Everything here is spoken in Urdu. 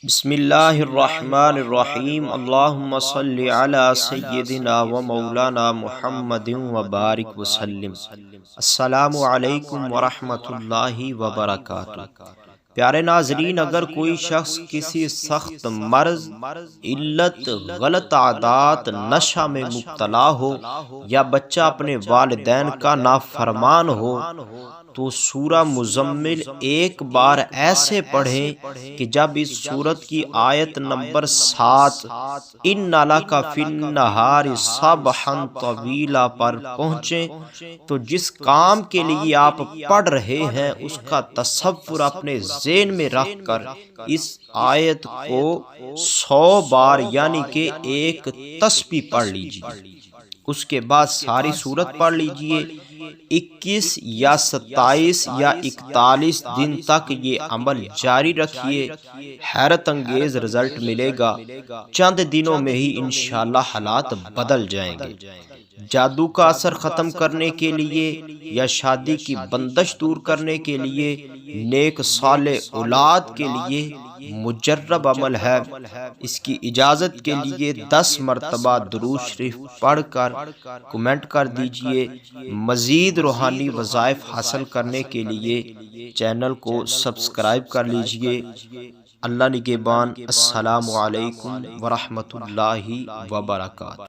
بسم اللہ الرحمن الرحیم، اللہم صلی علی سیدنا و مولانا محمد وبارک وسلم۔ السلام علیکم ورحمۃ اللہ وبرکاتہ۔ پیارے ناظرین، اگر کوئی شخص کسی سخت مرض، علت، غلط عادات، نشہ میں مبتلا ہو یا بچہ اپنے والدین کا نافرمان ہو تو سورہ مزمل ایک بار ایسے پڑھیں کہ جب اس سورت کی آیت نمبر 7 ان لک فی النہار سبحا طویلا پر پہنچیں تو جس کام کے لیے آپ پڑھ رہے ہیں اس کا تصور اپنے ذہن میں رکھ کر اس آیت کو 100 بار یعنی کہ ایک تسبیح پڑھ لیجیے۔ اس کے بعد ساری سورت پڑھ لیجئے۔ 21 یا 27 یا 41 دن تک یہ عمل جاری رکھیے، حیرت انگیز رزلٹ ملے گا۔ چند دنوں میں ہی انشاءاللہ حالات بدل جائیں گے۔ جادو کا اثر ختم کرنے کے لیے یا شادی کی بندش دور کرنے کے لیے، نیک صالح اولاد کے لیے مجرب عمل ہے۔ اس کی اجازت کے لیے 10 مرتبہ درود شریف پڑھ کر کمنٹ کر دیجئے۔ مزید روحانی وظائف حاصل کرنے کے لیے چینل کو سبسکرائب کر لیجئے۔ اللہ نگہبان۔ السلام علیکم ورحمۃ اللہ وبرکاتہ۔